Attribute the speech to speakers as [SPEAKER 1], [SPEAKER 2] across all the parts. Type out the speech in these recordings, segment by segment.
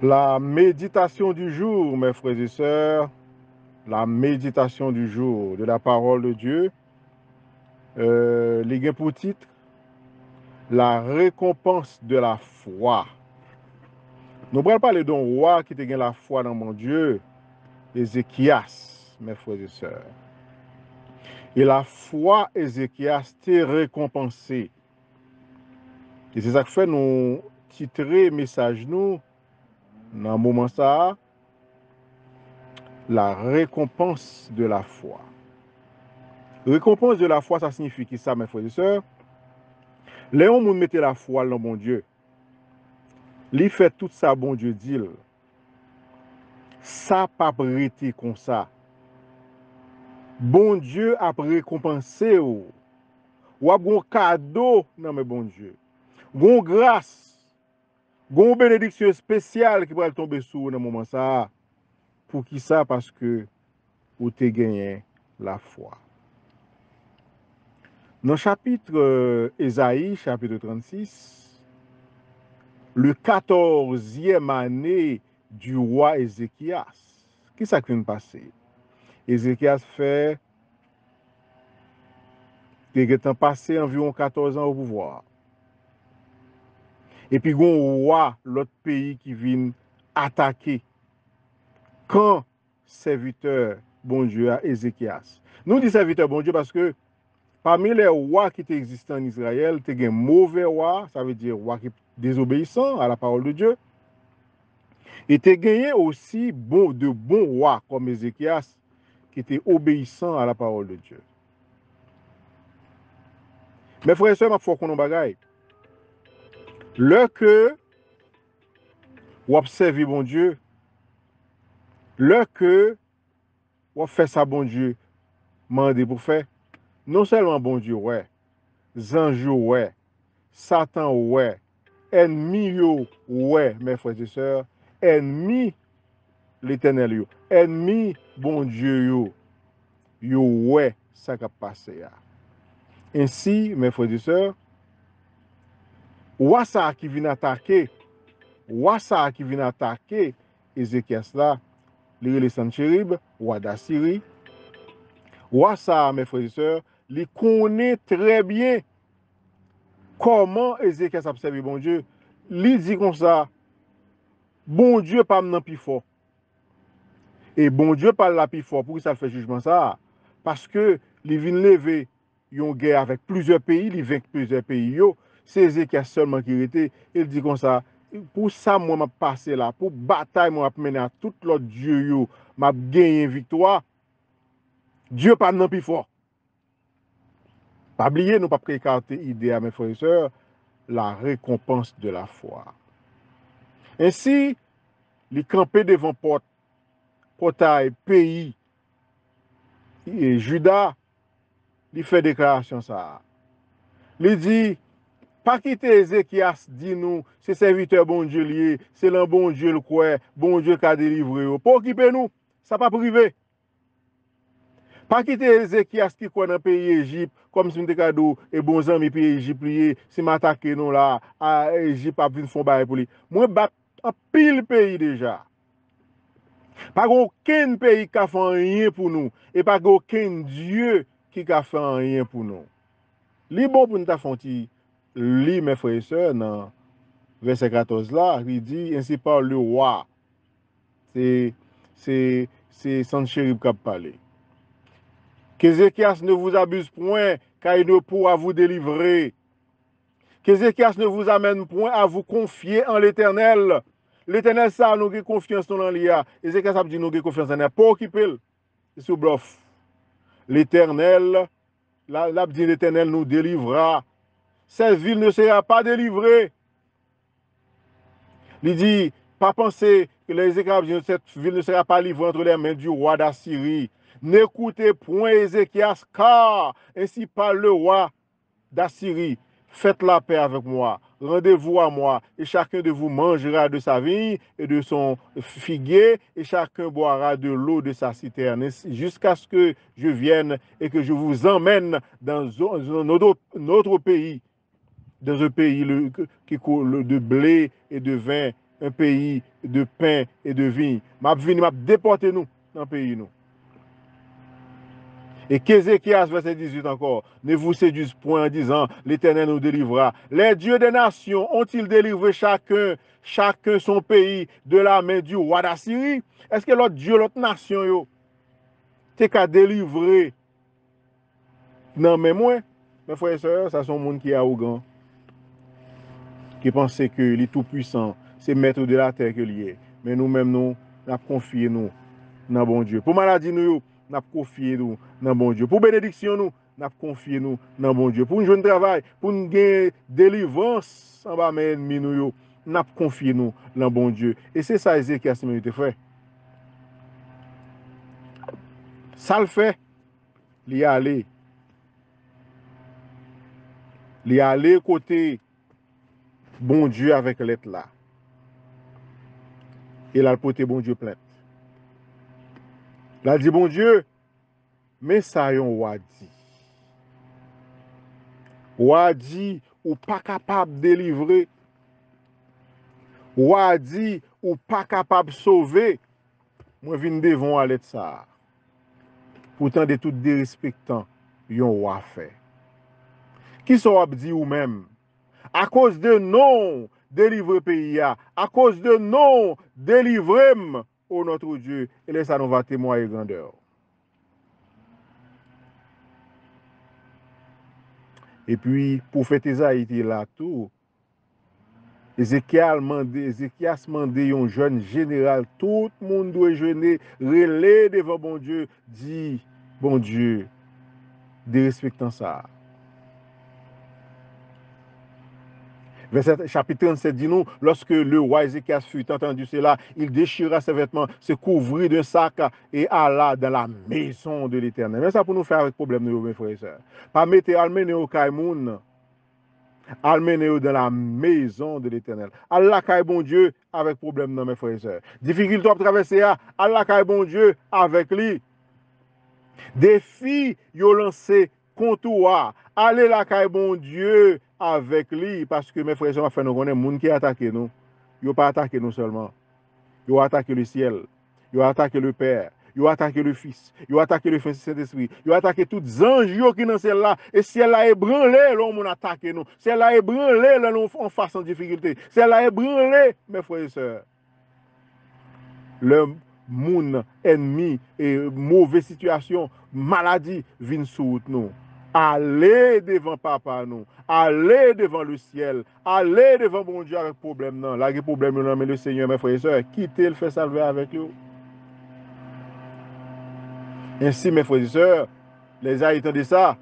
[SPEAKER 1] La méditation du jour, mes frères et sœurs, la méditation du jour de la parole de Dieu, les gains pour titre, la récompense de la foi. Nous allons parler d'un roi qui a gagné la foi dans mon Dieu, Ézéchias, mes frères et sœurs. Et la foi, Ézéchias, t'est récompensée. Et c'est ça que fait nous titrer message nous, dans le moment ça, la récompense de la foi. Récompense de la foi, ça signifie que ça, mes frères et sœurs, Léon moun mette la foi dans bon Dieu. Li fait tout ça, bon Dieu dit. Ça pas prêté comme ça. Bon Dieu a récompensé ou. Ou a bon cadeau dans mes bon Dieu. Gon grâce. Gon bénédiction spéciale qui va tomber sur vous dans moment ça. Pour qui ça? Parce que vous avez gagné la foi. Dans le chapitre Ésaïe, chapitre 36, le 14e année du roi Ézéchias. Qu'est-ce qui vient de passer? Ézéchias fait, il a passé environ 14 ans au pouvoir. Et puis, il y a un roi, l'autre pays qui vient attaquer. Quand serviteur, bon Dieu, à Ézéchias. Nous disons serviteur, bon Dieu, parce que parmi les rois qui existent en Israël, il y a un mauvais roi, ça veut dire roi qui est désobéissant à la parole de Dieu. Et tu as gagné aussi de bons rois comme Ézéchias, qui étaient obéissants à la parole de Dieu. Mes frères et sœurs, il faut qu'on ait bagaille. Le que ou observe bon Dieu, le que ou fait ça bon Dieu, mandé pour faire, non seulement bon Dieu, ouais, zanjou, ouais, Satan, ouais, ennemi, ouais, mes frères et sœurs, ennemi l'éternel, yo, ennemi bon Dieu, ouais, ça qui a passé. Ainsi, mes frères et sœurs, ou ça qui vient attaquer, Ézéchias là, les Sanchérib, roi d'Assyrie. Roi ça, mes frères et sœurs, il connaît très bien comment Ézéchias a observé bon Dieu. Il dit comme ça, bon Dieu pas maintenant plus fort. Et bon Dieu parle la plus fort. Pour ça fait jugement ça? Parce que il vient lever une guerre avec plusieurs pays, il vainc plusieurs pays. C'est Ézéchias seulement qui était. Il dit comme ça, pour ça, moi, je passé là, pour bataille, moi, je mener à tout l'autre Dieu, je gagné victoire. Dieu pas non plus fort. Pas oublier, nous pas écarter l'idée à mes frères et sœurs, la récompense de la foi. Ainsi, les camper devant portail, pays, et Judas, il fait déclaration ça. Il dit, pas quitter Ézéchias, dit nous, c'est serviteur bon Dieu lié, c'est le bon Dieu le quoi, bon Dieu qui a délivré. Pour occuper nous, ça pas privé. Pas quitter Ézéchias qui est dans le pays Égypte, comme si nous cadeau et bons amis pays Égypte lié, si m'attaquer nous là, à Égypte a venir font bail pour lui. Moi bat en pile pays déjà. Pas aucun pays qui a fait rien pour nous et pas aucun Dieu qui a fait rien pour nous. Li bon pour nous ta fonti, li mes frères et sœurs dans verset 14 là, il dit ainsi parle le roi. C'est Sanchérib qui a parlé. Qu'Ézéchias ne vous abuse point, car il ne pourra vous délivrer. Qu'Ézéchias ne vous amène point à vous confier en l'Éternel. L'Éternel, ça, nous avons confiance dans l'IA. Ézéchias a dit nous avons confiance en l'IA. Pas occuper. C'est sous bluff. L'Éternel, l'a dit l'Éternel nous délivrera. Cette ville ne sera pas délivrée. Il dit, pas penser que les Écrabes, cette ville ne sera pas livrée entre les mains du roi d'Assyrie. N'écoutez point Ézéchias, car ainsi parle le roi d'Assyrie. Faites la paix avec moi, rendez-vous à moi, et chacun de vous mangera de sa vigne et de son figuier, et chacun boira de l'eau de sa citerne, jusqu'à ce que je vienne et que je vous emmène dans notre pays, dans un pays qui coule de blé et de vin un pays de pain et de vigne. M'a vini, m'a déporté nous dans le pays nous. Et qu'Ézéchias, verset 18 encore, ne vous séduisent point en disant, l'Éternel nous délivrera. Les dieux des nations ont-ils délivré chacun son pays de la main du roi d'Assyrie? Est-ce que l'autre dieu, l'autre nation, yo, t'es qu'à délivrer? Non, mais moi, mes frères et sœurs, ça sont monde qui est arrogant, qui pense que les tout puissant, c'est maître de la terre que lié. Mais nous-mêmes, nous avons confié nous dans bon Dieu. Pour maladie, nous avons confié nous dans bon Dieu. Pour bénédiction, nous avons confié nous dans bon Dieu. Pour un jeune travail, pour une délivrance en bas mes ennemis, nous avons confié nous dans bon Dieu. Et c'est ça, Ézéchias, qui fait. Ça le fait, il y aller. Il y aller côté bon Dieu avec l'être là. Et là, le porté bon Dieu plainte. Là, dit bon Dieu, mais ça yon wadi. Wadi ou pas capable de délivrer. Wadi ou pas capable de sauver. Moi, vin devant aller de ça. Pourtant, de tout dérespectant, yon wa fait. Qui sont dit ou même? À cause de non délivrer pays, à cause de non délivrer au notre Dieu. Et là, ça nous va témoigner grandeur. Et puis, pour fêter ça, il était là tout. Ézéchias mandé un jeune général, tout le monde doit jeûner, relais devant bon Dieu, dit, bon Dieu, dérespectant ça. Verset chapitre 37 dit nous, lorsque le roi Ézéchias fut entendu cela, il déchira ses vêtements, se couvrit d'un sac et alla dans la maison de l'Éternel. Mais ça pour nous faire avec problème, mes frères et sœurs. Pas mettre almené au Kaimoun, almené dans la maison de l'Éternel. Allah kay bon Dieu avec problème, non, mes frères et sœurs. Difficulté à traverser, Allah kay bon Dieu avec lui. Défi, yo lancé contre toi. Allez la kay bon Dieu avec lui. Parce que mes frères et sœurs, nous connaissons les gens qui attaquent nous. Ils n'ont pas attaqué nous seulement. Ils ont attaqué le ciel. Ils ont attaqué le Père. Ils ont attaqué le Fils. Ils ont attaqué le Saint-Esprit. Ils ont attaqué tous les anges qui sont dans celle-là. Et si elle a ébranlé, l'homme a attaqué nous. Si elle a ébranlé, l'homme en face en difficulté. Si elle a ébranlé, mes frères et sœurs, le monde ennemi et mauvaise situation, maladie, viennent sous nous. Allez devant papa nous, allez devant le ciel, allez devant mon Dieu avec problème non. Là, il y a problème non, mais le Seigneur, mes frères et sœurs, quittez le fait salver avec vous. Ainsi, mes frères et sœurs, les Haïtiens de ça,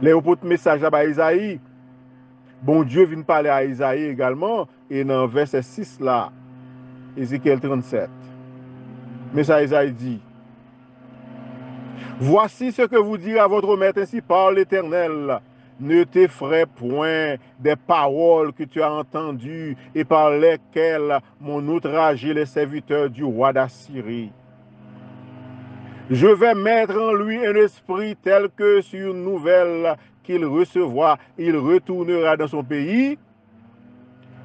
[SPEAKER 1] les autres messages à Isaïe, bon Dieu vient parler à Isaïe également, et dans verset 6 là, Ézéchiel 37, message Isaïe dit, voici ce que vous direz à votre maître, ainsi parle l'Éternel. Ne t'effraie point des paroles que tu as entendues et par lesquelles m'ont outragé les serviteurs du roi d'Assyrie. Je vais mettre en lui un esprit tel que sur une nouvelle qu'il recevra, il retournera dans son pays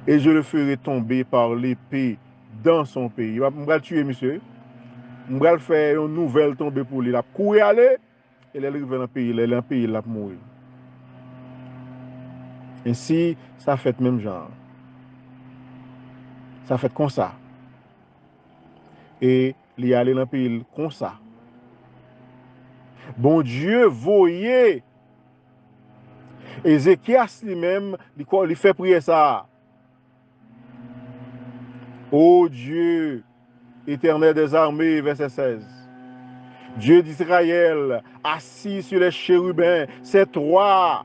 [SPEAKER 1] et je le ferai tomber par l'épée dans son pays. Je vais le tuer, monsieur. Je vais faire une nouvelle tomber pour lui. Il va courir aller et il arrive dans le pays. Il est dans le pays, il va mourir. Ainsi, ça fait même genre. Ça fait comme ça. Et il y allé dans le pays comme ça. Bon Dieu, voyez. Ézéchias lui-même, il fait prier ça. Ô Dieu, éternel des armées, verset 16. Dieu d'Israël, assis sur les chérubins, c'est toi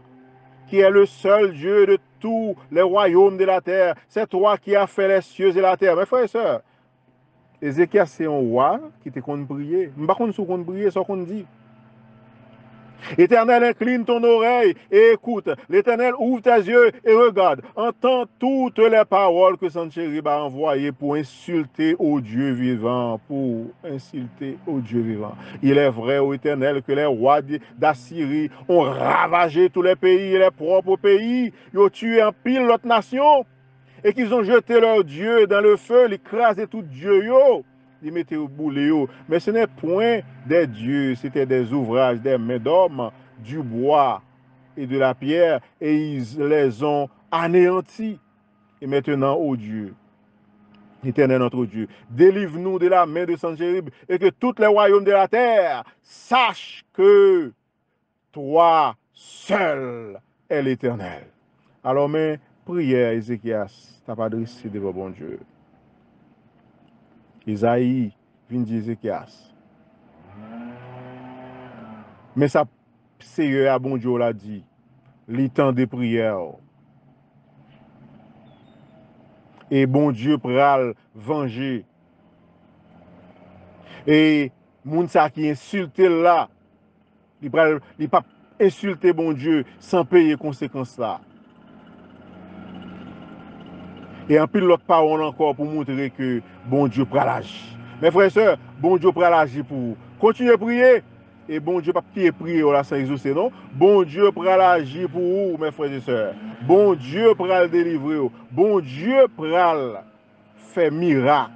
[SPEAKER 1] qui es le seul Dieu de tous les royaumes de la terre. C'est toi qui as fait les cieux et la terre. Mes frères et sœurs, Ézéchias, c'est un roi qui te compte prier. Je ne sais pas si on prier, c'est ce qu'on dit. Éternel, incline ton oreille et écoute. L'Éternel, ouvre tes yeux et regarde. Entends toutes les paroles que Sanchérib a envoyées pour insulter au Dieu vivant. Pour insulter au Dieu vivant. Il est vrai, ô Éternel, que les rois d'Assyrie ont ravagé tous les pays, les propres pays. Ils ont tué en pile l'autre nation. et qu'ils ont jeté leur Dieu dans le feu, ils crasaient tout Dieu, yo, ils mettaient au boulet, yo. Mais ce n'est point des dieux, c'était des ouvrages, des mains d'hommes, du bois et de la pierre, et ils les ont anéantis. Et maintenant, ô Dieu, Éternel notre Dieu, délivre-nous de la main de Sennachérib et que tous les royaumes de la terre sachent que toi seul est l'Éternel. Alors, mais prière, Ézéchias, t'as pas adressé devant bon Dieu. Isaïe, vient dire Ézéchias. Mais ça, sérieux à bon Dieu l'a dit, les temps de prière. Et bon Dieu pral venger. Et moun sa qui insulte là, il pas insulter bon Dieu sans payer conséquences là. Et en pile l'autre parole encore pour montrer que bon Dieu pral agir. Mes frères et sœurs, bon Dieu pral agir pour vous. Continuez à prier. Et bon Dieu pas prier là sans exaucer non. Bon Dieu pral agir pour vous, mes frères et sœurs. Bon Dieu pral délivrer vous. Bon Dieu pral faire miracle,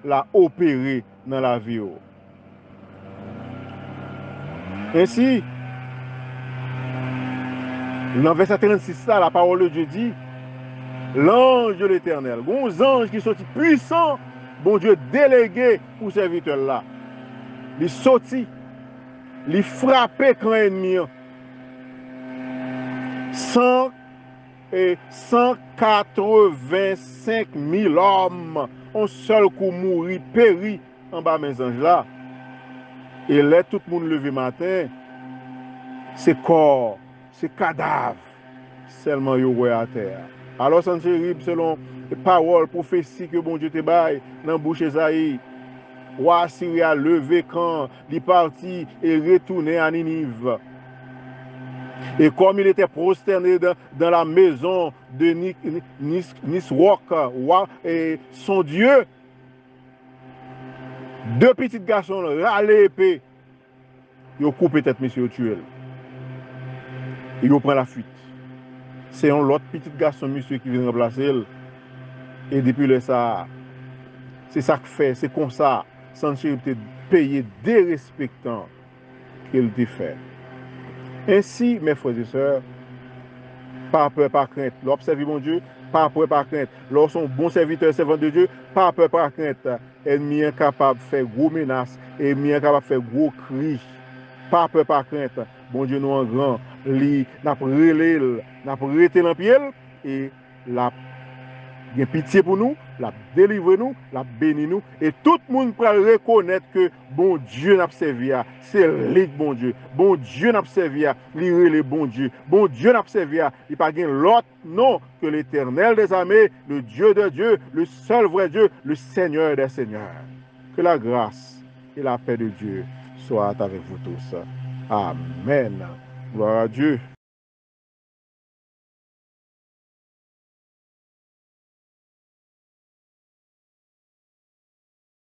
[SPEAKER 1] la opérer dans la vie. Ainsi, dans verset 36, là, la parole de Dieu dit, l'ange de l'Éternel, bon ange qui sont puissants, bon Dieu délégué pour serviteur là. Il sorti, il frappé quand ennemi. 185 000 hommes, un seul coup mourir, péri en bas mes anges là. Et là, tout le monde levé matin, c'est corps, c'est cadavre, seulement yo à terre. Alors, Sennachérib, selon les paroles, prophéties que bon Dieu te baille, dans la bouche d'Esaïe, roi Assyrie a levé quand il est parti et retourné à Ninive. Et comme il était prosterné dans la maison de Nisroch, et son Dieu, deux petits garçons râlent épée, ils ont coupé tête, monsieur, tué. Ils ont pris la fuite. C'est un autre petit garçon, monsieur, qui vient remplacer. Et depuis le ça, c'est ça que fait, c'est comme ça, Sennachérib te payé dérespectant qu'il te fait. Ainsi, mes frères et sœurs, pas peur, pas crainte. L'observer mon Dieu, pas peur, pas crainte. Lorsqu'on bon serviteur, servant de Dieu, pas peur, pas crainte. Ennemi incapable de faire gros menaces, ennemi incapable de faire gros cris. Pas peur, pas crainte. Bon Dieu nous en grand, n'a pas relé, n'a pas arrêté l'empied et la il y a pitié pour nous, la délivre nous, la béni nous. Et tout le monde peut reconnaître que bon Dieu n'a pas servi à. C'est lui bon Dieu. Bon Dieu n'a pas servi à. Le bon Dieu. Bon Dieu n'a pas servi à. Il n'y a pas l'autre nom que l'Éternel des armées, le Dieu de Dieu, le seul vrai Dieu, le Seigneur des seigneurs. Que la grâce et la paix de Dieu soient avec vous tous. Amen. Gloire à Dieu.